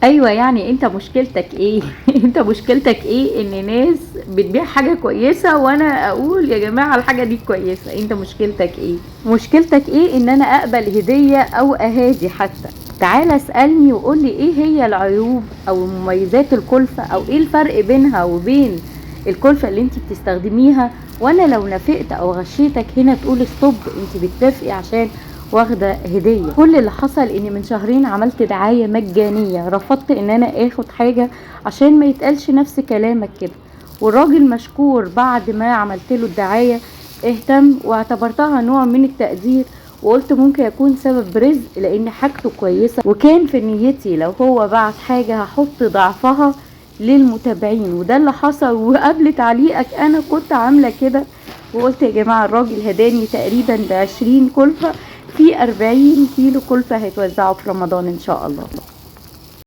ايوه، يعني انت مشكلتك ايه؟ انت مشكلتك ايه ان ناس بتبيع حاجه كويسه وانا اقول يا جماعه الحاجه دي كويسه؟ انت مشكلتك ايه؟ مشكلتك ايه ان انا اقبل هديه او اهادي حتى؟ تعال اسالني وقول لي ايه هي العيوب او مميزات الكلفه، او ايه الفرق بينها وبين الكلفه اللي انت بتستخدميها، وانا لو نافقت او غشيتك هنا تقول ستوب، انت بتتفقي عشان واخده هديه. كل اللي حصل اني من شهرين عملت دعايه مجانيه، رفضت ان انا اخد حاجه عشان ما يتقالش نفس كلامك كده، والراجل مشكور بعد ما عملت له الدعايه اهتم، واعتبرتها نوع من التقدير، وقلت ممكن يكون سبب رزق لان حاجته كويسه، وكان في نيتي لو هو بعت حاجه هحط ضعفها للمتابعين، وده اللي حصل. وقبل تعليقك انا كنت عامله كده وقلت يا جماعه الراجل هداني تقريبا ب20 كلفه، في 40 كيلو كلفة هيتوزعوا في رمضان ان شاء الله.